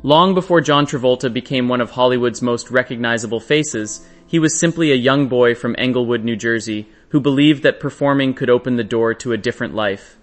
Long before John Travolta became one of Hollywood's most recognizable faces, he was simply a young boy from Englewood, New Jersey, who believed that performing could open the door to a different life.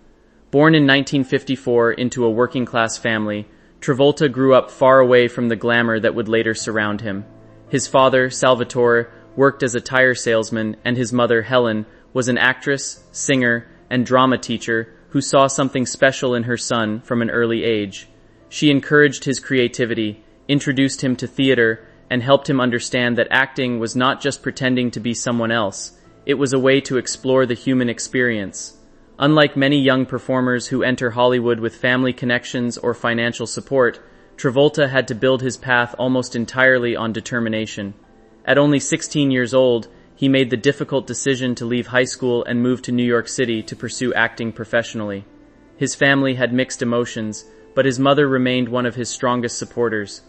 Born in 1954 into a working-class family, Travolta grew up far away from the glamour that would later surround him. His father, Salvatore, worked as a tire salesman, and his mother, Helen, was an actress, singer, and drama teacher who saw something special in her son from an early age. She encouraged his creativity, introduced him to theater, and helped him understand that acting was not just pretending to be someone else. It was a way to explore the human experience. Unlike many young performers who enter Hollywood with family connections or financial support, Travolta had to build his path almost entirely on determination. At only 16 years old, he made the difficult decision to leave high school and move to New York City to pursue acting professionally. His family had mixed emotions, but his mother remained one of his strongest supporters.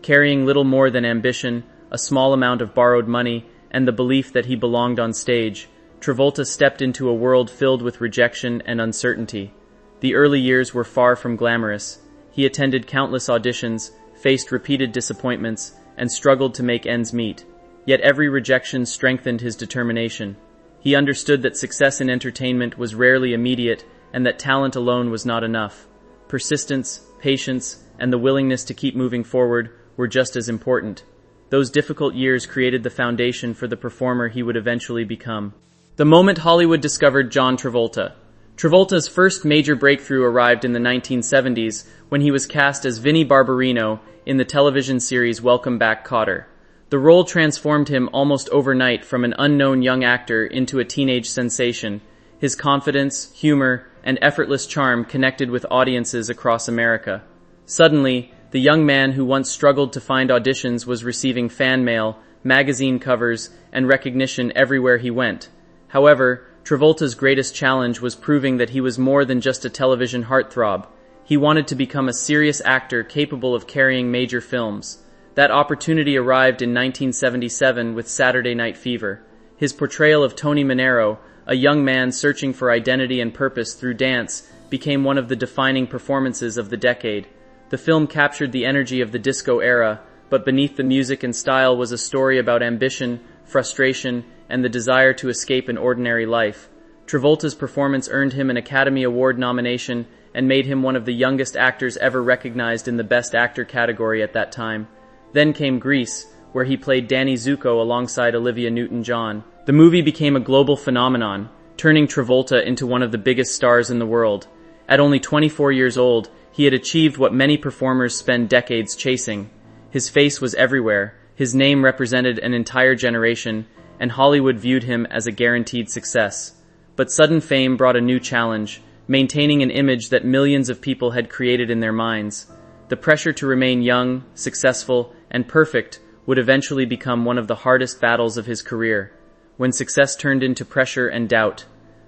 Carrying little more than ambition, a small amount of borrowed money, and the belief that he belonged on stage, Travolta stepped into a world filled with rejection and uncertainty. The early years were far from glamorous. He attended countless auditions, faced repeated disappointments, and struggled to make ends meet. Yet every rejection strengthened his determination. He understood that success in entertainment was rarely immediate and that talent alone was not enough. Persistence, patience, and the willingness to keep moving forward were just as important. Those difficult years created the foundation for the performer he would eventually become. The moment Hollywood discovered John Travolta. Travolta's first major breakthrough arrived in the 1970s when he was cast as Vinnie Barbarino in the television series Welcome Back, Kotter. The role transformed him almost overnight from an unknown young actor into a teenage sensation. His confidence, humor, and effortless charm connected with audiences across America. Suddenly, the young man who once struggled to find auditions was receiving fan mail, magazine covers, and recognition everywhere he went. However, Travolta's greatest challenge was proving that he was more than just a television heartthrob. He wanted to become a serious actor capable of carrying major films. That opportunity arrived in 1977 with Saturday Night Fever. His portrayal of Tony Manero, a young man searching for identity and purpose through dance, became one of the defining performances of the decade. The film captured the energy of the disco era, but beneath the music and style was a story about ambition, frustration, and the desire to escape an ordinary life. Travolta's performance earned him an Academy Award nomination and made him one of the youngest actors ever recognized in the Best Actor category at that time. Then came Grease, where he played Danny Zuko alongside Olivia Newton-John. The movie became a global phenomenon, turning Travolta into one of the biggest stars in the world. At only 24 years old, he had achieved what many performers spend decades chasing. His face was everywhere, his name represented an entire generation, and Hollywood viewed him as a guaranteed success. But sudden fame brought a new challenge, maintaining an image that millions of people had created in their minds. The pressure to remain young, successful, and perfect would eventually become one of the hardest battles of his career, when success turned into pressure and doubt.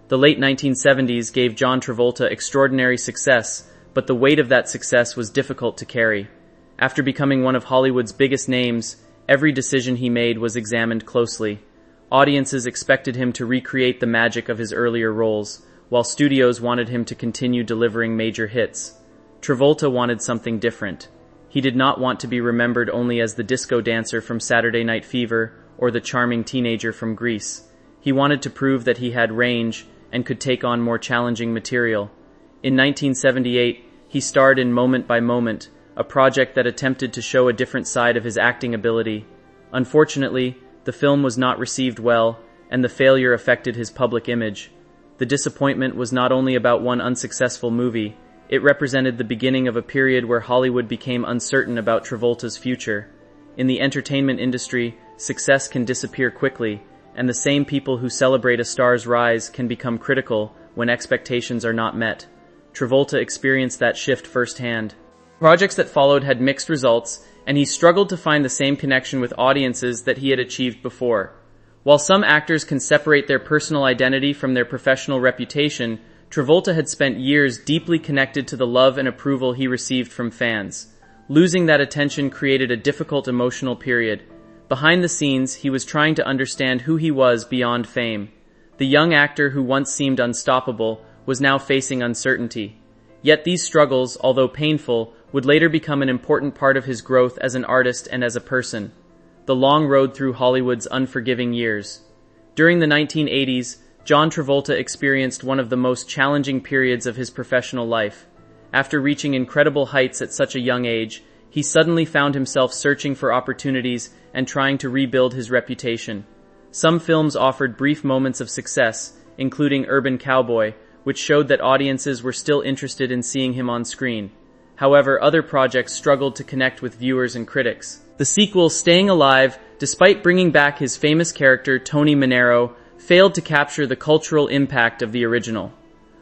The late 1970s gave John Travolta extraordinary success, but the weight of that success was difficult to carry. After becoming one of Hollywood's biggest names, every decision he made was examined closely. Audiences expected him to recreate the magic of his earlier roles, while studios wanted him to continue delivering major hits. Travolta wanted something different. He did not want to be remembered only as the disco dancer from Saturday Night Fever or the charming teenager from Grease. He wanted to prove that he had range and could take on more challenging material. In 1978, he starred in Moment by Moment, a project that attempted to show a different side of his acting ability. Unfortunately, the film was not received well, and the failure affected his public image. The disappointment was not only about one unsuccessful movie, it represented the beginning of a period where Hollywood became uncertain about Travolta's future. In the entertainment industry, success can disappear quickly, and the same people who celebrate a star's rise can become critical when expectations are not met. Travolta experienced that shift firsthand. Projects that followed had mixed results, and he struggled to find the same connection with audiences that he had achieved before. While some actors can separate their personal identity from their professional reputation, Travolta had spent years deeply connected to the love and approval he received from fans. Losing that attention created a difficult emotional period. Behind the scenes, he was trying to understand who he was beyond fame. The young actor who once seemed unstoppable was now facing uncertainty. Yet these struggles, although painful, would later become an important part of his growth as an artist and as a person. The long road through Hollywood's unforgiving years. During the 1980s, John Travolta experienced one of the most challenging periods of his professional life. After reaching incredible heights at such a young age, he suddenly found himself searching for opportunities and trying to rebuild his reputation. Some films offered brief moments of success, including Urban Cowboy, which showed that audiences were still interested in seeing him on screen. However, other projects struggled to connect with viewers and critics. The sequel, Staying Alive, despite bringing back his famous character Tony Manero, failed to capture the cultural impact of the original.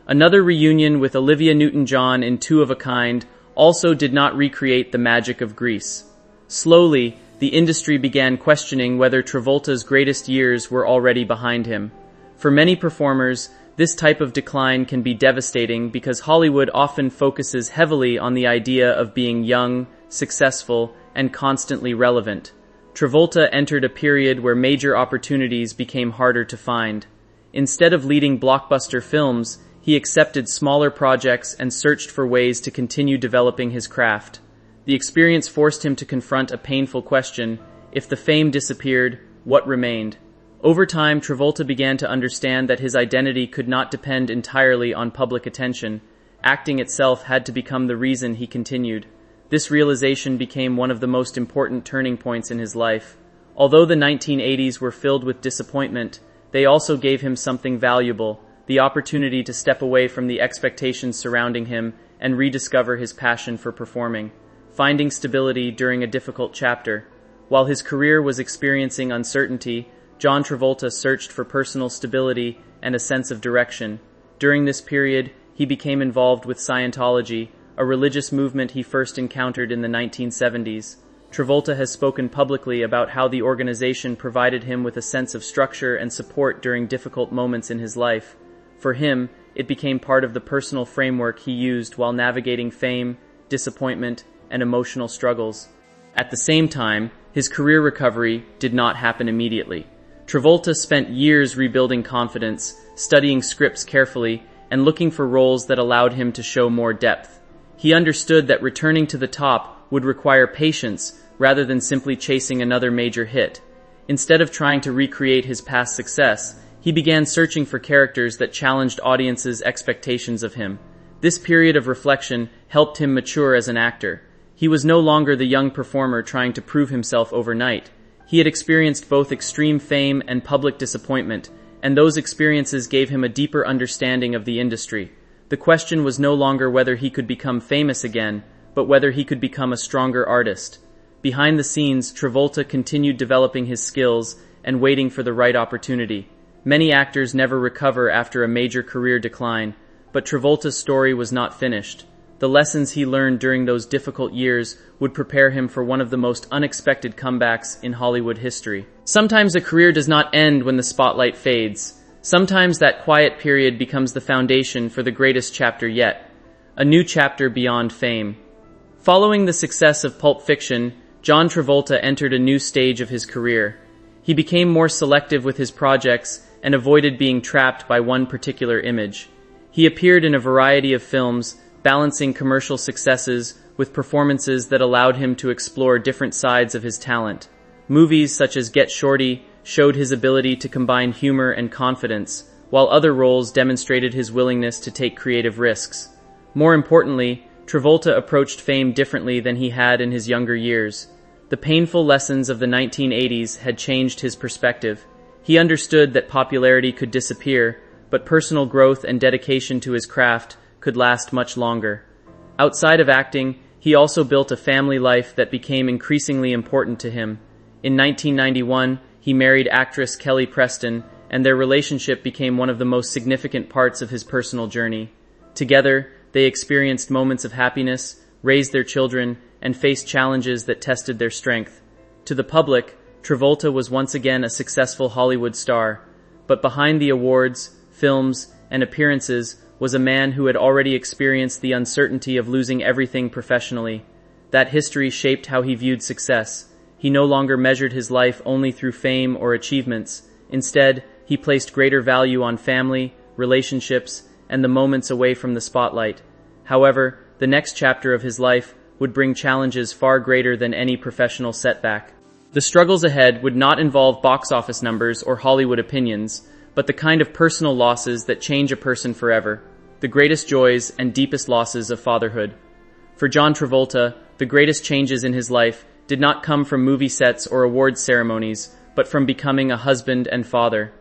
Another reunion with Olivia Newton-John in Two of a Kind also did not recreate the magic of Grease. Slowly, the industry began questioning whether Travolta's greatest years were already behind him. For many performers, this type of decline can be devastating because Hollywood often focuses heavily on the idea of being young, successful, and constantly relevant. Travolta entered a period where major opportunities became harder to find. Instead of leading blockbuster films, he accepted smaller projects and searched for ways to continue developing his craft. The experience forced him to confront a painful question: if the fame disappeared, what remained? Over time, Travolta began to understand that his identity could not depend entirely on public attention. Acting itself had to become the reason he continued. This realization became one of the most important turning points in his life. Although the 1980s were filled with disappointment, they also gave him something valuable: the opportunity to step away from the expectations surrounding him and rediscover his passion for performing, finding stability during a difficult chapter. While his career was experiencing uncertainty, John Travolta searched for personal stability and a sense of direction. During this period, he became involved with Scientology, a religious movement he first encountered in the 1970s. Travolta has spoken publicly about how the organization provided him with a sense of structure and support during difficult moments in his life. For him, it became part of the personal framework he used while navigating fame, disappointment, and emotional struggles. At the same time, his career recovery did not happen immediately. Travolta spent years rebuilding confidence, studying scripts carefully, and looking for roles that allowed him to show more depth. He understood that returning to the top would require patience rather than simply chasing another major hit. Instead of trying to recreate his past success, he began searching for characters that challenged audiences' expectations of him. This period of reflection helped him mature as an actor. He was no longer the young performer trying to prove himself overnight. He had experienced both extreme fame and public disappointment, and those experiences gave him a deeper understanding of the industry. The question was no longer whether he could become famous again, but whether he could become a stronger artist. Behind the scenes, Travolta continued developing his skills and waiting for the right opportunity. Many actors never recover after a major career decline, but Travolta's story was not finished. The lessons he learned during those difficult years would prepare him for one of the most unexpected comebacks in Hollywood history. Sometimes a career does not end when the spotlight fades. Sometimes that quiet period becomes the foundation for the greatest chapter yet, a new chapter beyond fame. Following the success of Pulp Fiction, John Travolta entered a new stage of his career. He became more selective with his projects and avoided being trapped by one particular image. He appeared in a variety of films, balancing commercial successes with performances that allowed him to explore different sides of his talent. Movies such as Get Shorty showed his ability to combine humor and confidence, while other roles demonstrated his willingness to take creative risks. More importantly, Travolta approached fame differently than he had in his younger years. The painful lessons of the 1980s had changed his perspective. He understood that popularity could disappear, but personal growth and dedication to his craft could last much longer. Outside of acting, he also built a family life that became increasingly important to him. In 1991, he married actress Kelly Preston, and their relationship became one of the most significant parts of his personal journey. Together, they experienced moments of happiness, raised their children, and faced challenges that tested their strength. To the public, Travolta was once again a successful Hollywood star, but behind the awards, films, and appearances was a man who had already experienced the uncertainty of losing everything professionally. That history shaped how he viewed success. He no longer measured his life only through fame or achievements. Instead, he placed greater value on family, relationships, and the moments away from the spotlight. However, the next chapter of his life would bring challenges far greater than any professional setback. The struggles ahead would not involve box office numbers or Hollywood opinions, but the kind of personal losses that change a person forever, the greatest joys and deepest losses of fatherhood. For John Travolta, the greatest changes in his life did not come from movie sets or awards ceremonies, but from becoming a husband and father.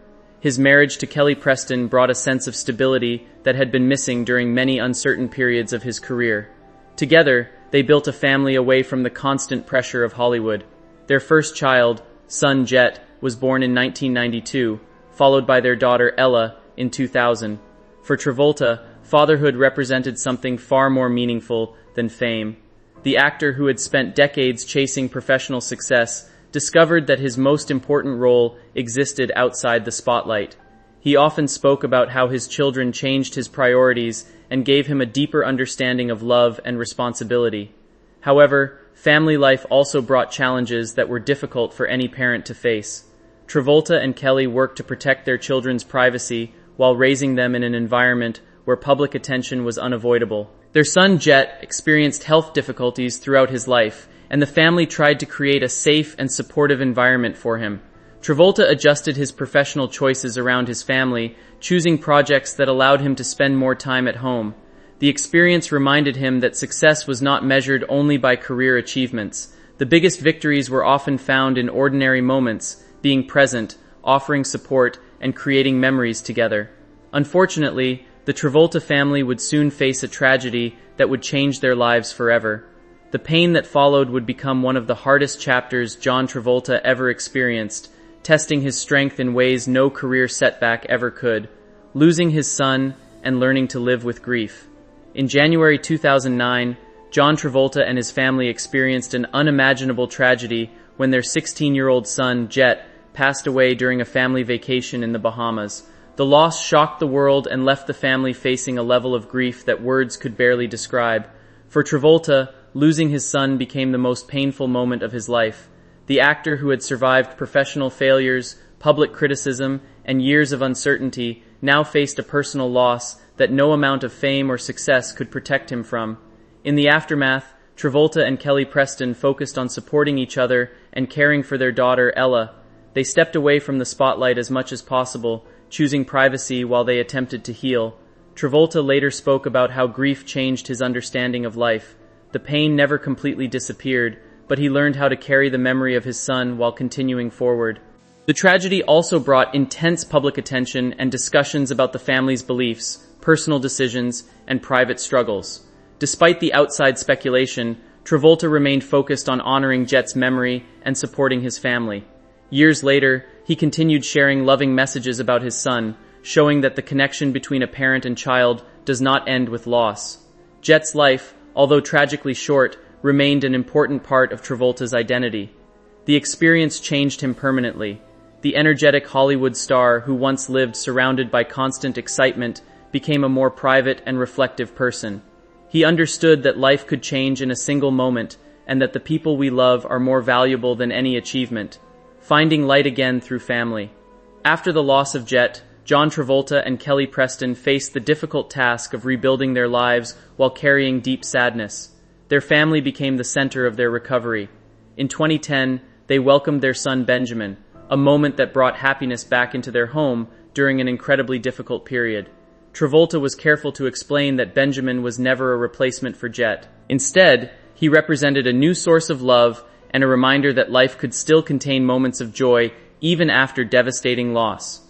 His marriage to Kelly Preston brought a sense of stability that had been missing during many uncertain periods of his career. Together, they built a family away from the constant pressure of Hollywood. Their first child, son Jet, was born in 1992, followed by their daughter Ella in 2000. For Travolta, fatherhood represented something far more meaningful than fame. The actor, who had spent decades chasing professional success, discovered that his most important role existed outside the spotlight. He often spoke about how his children changed his priorities and gave him a deeper understanding of love and responsibility. However, family life also brought challenges that were difficult for any parent to face. Travolta and Kelly worked to protect their children's privacy while raising them in an environment where public attention was unavoidable. Their son Jet experienced health difficulties throughout his life, and the family tried to create a safe and supportive environment for him. Travolta adjusted his professional choices around his family, choosing projects that allowed him to spend more time at home. The experience reminded him that success was not measured only by career achievements. The biggest victories were often found in ordinary moments, being present, offering support, and creating memories together. Unfortunately, the Travolta family would soon face a tragedy that would change their lives forever. The pain that followed would become one of the hardest chapters John Travolta ever experienced, testing his strength in ways no career setback ever could, losing his son and learning to live with grief. In January 2009, John Travolta and his family experienced an unimaginable tragedy when their 16-year-old son, Jet, passed away during a family vacation in the Bahamas. The loss shocked the world and left the family facing a level of grief that words could barely describe. For Travolta, losing his son became the most painful moment of his life. The actor, who had survived professional failures, public criticism, and years of uncertainty, now faced a personal loss that no amount of fame or success could protect him from. In the aftermath, Travolta and Kelly Preston focused on supporting each other and caring for their daughter, Ella. They stepped away from the spotlight as much as possible, choosing privacy while they attempted to heal. Travolta later spoke about how grief changed his understanding of life. The pain never completely disappeared, but he learned how to carry the memory of his son while continuing forward. The tragedy also brought intense public attention and discussions about the family's beliefs, personal decisions, and private struggles. Despite the outside speculation, Travolta remained focused on honoring Jet's memory and supporting his family. Years later, he continued sharing loving messages about his son, showing that the connection between a parent and child does not end with loss. Jet's life, although tragically short, remained an important part of Travolta's identity. The experience changed him permanently. The energetic Hollywood star who once lived surrounded by constant excitement became a more private and reflective person. He understood that life could change in a single moment and that the people we love are more valuable than any achievement. Finding light again through family. After the loss of Jet, John Travolta and Kelly Preston faced the difficult task of rebuilding their lives while carrying deep sadness. Their family became the center of their recovery. In 2010, they welcomed their son Benjamin, a moment that brought happiness back into their home during an incredibly difficult period. Travolta was careful to explain that Benjamin was never a replacement for Jet. Instead, he represented a new source of love and a reminder that life could still contain moments of joy even after devastating loss.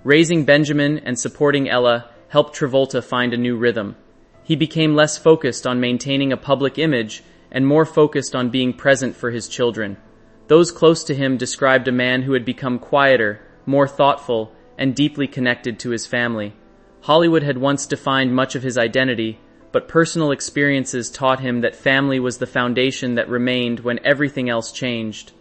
Raising Benjamin and supporting Ella helped Travolta find a new rhythm. He became less focused on maintaining a public image and more focused on being present for his children. Those close to him described a man who had become quieter, more thoughtful, and deeply connected to his family. Hollywood had once defined much of his identity, but personal experiences taught him that family was the foundation that remained when everything else changed.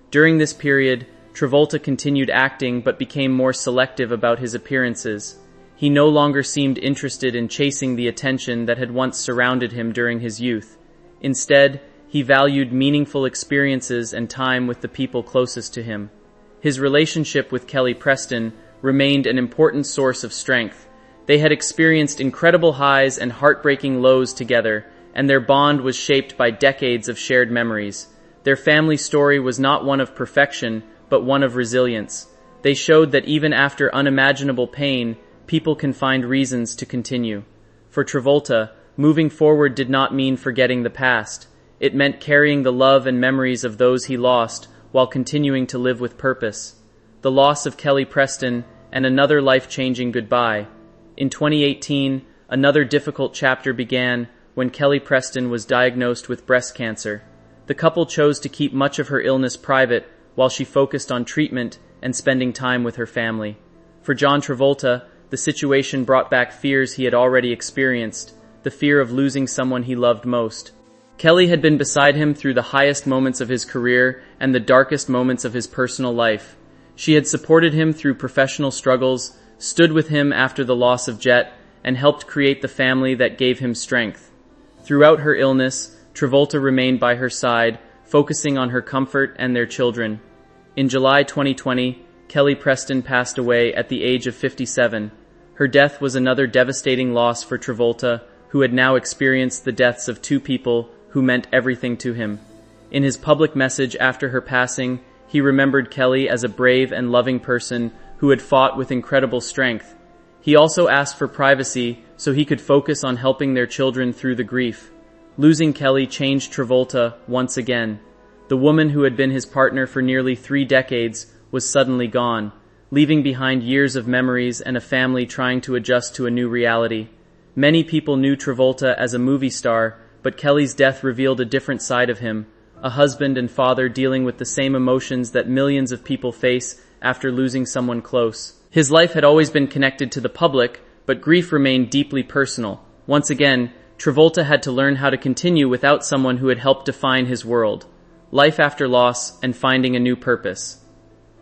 During this period, Travolta continued acting but became more selective about his appearances. He no longer seemed interested in chasing the attention that had once surrounded him during his youth. Instead, he valued meaningful experiences and time with the people closest to him. His relationship with Kelly Preston remained an important source of strength. They had experienced incredible highs and heartbreaking lows together, and their bond was shaped by decades of shared memories. Their family story was not one of perfection, but one of resilience. They showed that even after unimaginable pain, people can find reasons to continue. For Travolta, moving forward did not mean forgetting the past. It meant carrying the love and memories of those he lost while continuing to live with purpose. The loss of Kelly Preston and another life-changing goodbye. In 2018, another difficult chapter began when Kelly Preston was diagnosed with breast cancer. The couple chose to keep much of her illness private while she focused on treatment and spending time with her family. For John Travolta, the situation brought back fears he had already experienced, the fear of losing someone he loved most. Kelly had been beside him through the highest moments of his career and the darkest moments of his personal life. She had supported him through professional struggles, stood with him after the loss of Jet, and helped create the family that gave him strength. Throughout her illness, Travolta remained by her side, focusing on her comfort and their children. In July 2020, Kelly Preston passed away at the age of 57. Her death was another devastating loss for Travolta, who had now experienced the deaths of two people who meant everything to him. In his public message after her passing, he remembered Kelly as a brave and loving person who had fought with incredible strength. He also asked for privacy so he could focus on helping their children through the grief. Losing Kelly changed Travolta once again. The woman who had been his partner for nearly 3 decades was suddenly gone, leaving behind years of memories and a family trying to adjust to a new reality. Many people knew Travolta as a movie star, but Kelly's death revealed a different side of him, a husband and father dealing with the same emotions that millions of people face after losing someone close. His life had always been connected to the public, but grief remained deeply personal. Once again, Travolta had to learn how to continue without someone who had helped define his world. Life after loss and finding a new purpose.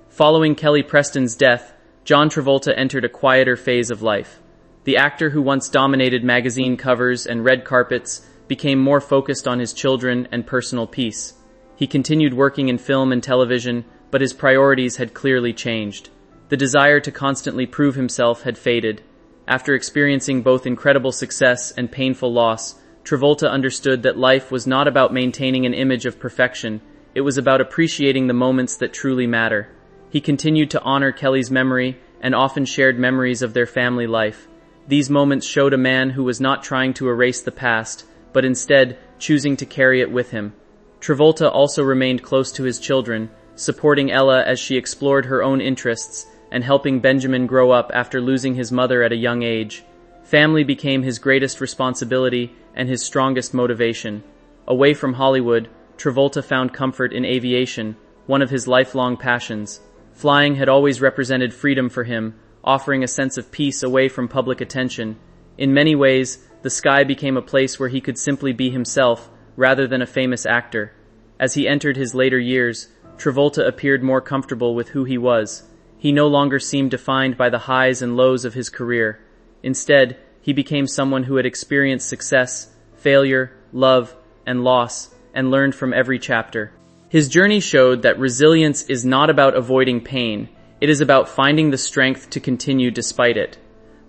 Following Kelly Preston's death, John Travolta entered a quieter phase of life. The actor who once dominated magazine covers and red carpets became more focused on his children and personal peace. He continued working in film and television, but his priorities had clearly changed. The desire to constantly prove himself had faded. After experiencing both incredible success and painful loss, Travolta understood that life was not about maintaining an image of perfection. It was about appreciating the moments that truly matter. He continued to honor Kelly's memory and often shared memories of their family life. These moments showed a man who was not trying to erase the past, but instead choosing to carry it with him. Travolta also remained close to his children, supporting Ella as she explored her own interests and helping Benjamin grow up after losing his mother at a young age. Family became his greatest responsibility and his strongest motivation. Away from Hollywood, Travolta found comfort in aviation, one of his lifelong passions. Flying had always represented freedom for him, offering a sense of peace away from public attention. In many ways, the sky became a place where he could simply be himself, rather than a famous actor. As he entered his later years, Travolta appeared more comfortable with who he was. He no longer seemed defined by the highs and lows of his career. Instead, he became someone who had experienced success, failure, love, and loss, and learned from every chapter. His journey showed that resilience is not about avoiding pain. It is about finding the strength to continue despite it.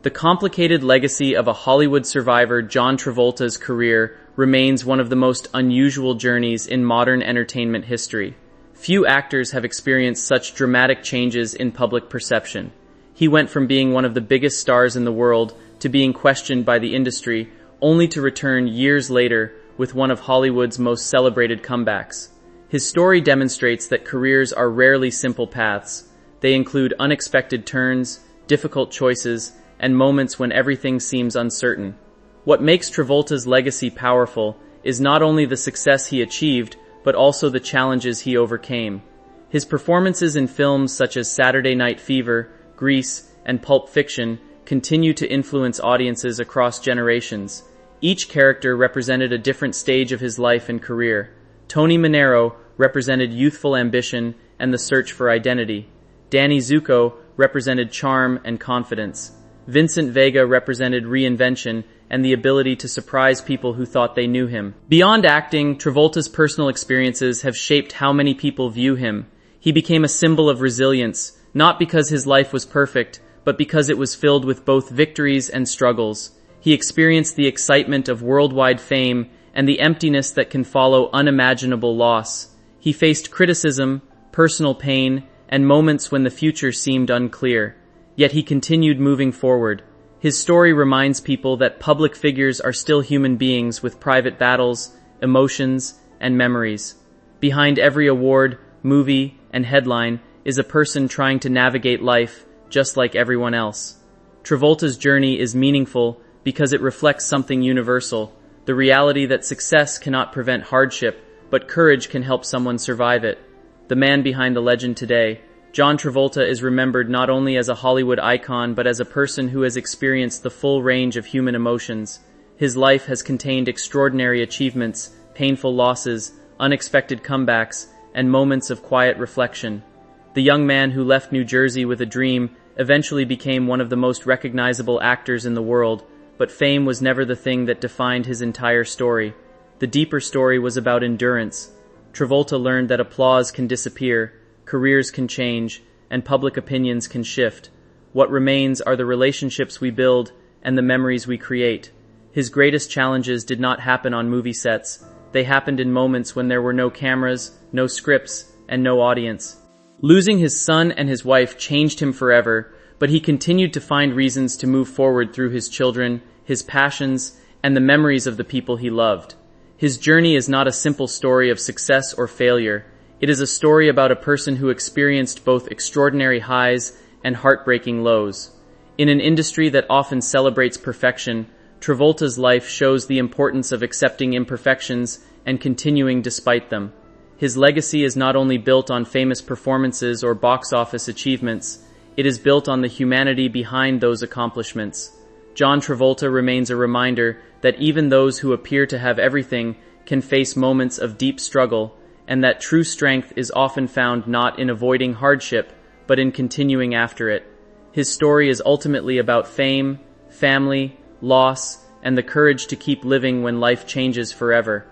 The complicated legacy of a Hollywood survivor, John Travolta's career, remains one of the most unusual journeys in modern entertainment history. Few actors have experienced such dramatic changes in public perception. He went from being one of the biggest stars in the world to being questioned by the industry, only to return years later with one of Hollywood's most celebrated comebacks. His story demonstrates that careers are rarely simple paths. They include unexpected turns, difficult choices, and moments when everything seems uncertain. What makes Travolta's legacy powerful is not only the success he achieved, but also the challenges he overcame. His performances in films such as Saturday Night Fever, Grease, and Pulp Fiction continue to influence audiences across generations. Each character represented a different stage of his life and career. Tony Manero represented youthful ambition and the search for identity. Danny Zuko represented charm and confidence. Vincent Vega represented reinvention and the ability to surprise people who thought they knew him. Beyond acting, Travolta's personal experiences have shaped how many people view him. He became a symbol of resilience, not because his life was perfect, but because it was filled with both victories and struggles. He experienced the excitement of worldwide fame and the emptiness that can follow unimaginable loss. He faced criticism, personal pain, and moments when the future seemed unclear. Yet he continued moving forward. His story reminds people that public figures are still human beings with private battles, emotions, and memories. Behind every award, movie, and headline is a person trying to navigate life just like everyone else. Travolta's journey is meaningful because it reflects something universal, the reality that success cannot prevent hardship, but courage can help someone survive it. The man behind the legend today, John Travolta, is remembered not only as a Hollywood icon but as a person who has experienced the full range of human emotions. His life has contained extraordinary achievements, painful losses, unexpected comebacks, and moments of quiet reflection. The young man who left New Jersey with a dream eventually became one of the most recognizable actors in the world, but fame was never the thing that defined his entire story. The deeper story was about endurance. Travolta learned that applause can disappear, careers can change, and public opinions can shift. What remains are the relationships we build and the memories we create. His greatest challenges did not happen on movie sets. They happened in moments when there were no cameras, no scripts, and no audience. Losing his son and his wife changed him forever, but he continued to find reasons to move forward through his children, his passions, and the memories of the people he loved. His journey is not a simple story of success or failure. It is a story about a person who experienced both extraordinary highs and heartbreaking lows. In an industry that often celebrates perfection, Travolta's life shows the importance of accepting imperfections and continuing despite them. His legacy is not only built on famous performances or box office achievements, it is built on the humanity behind those accomplishments. John Travolta remains a reminder that even those who appear to have everything can face moments of deep struggle, and that true strength is often found not in avoiding hardship, but in continuing after it. His story is ultimately about fame, family, loss, and the courage to keep living when life changes forever.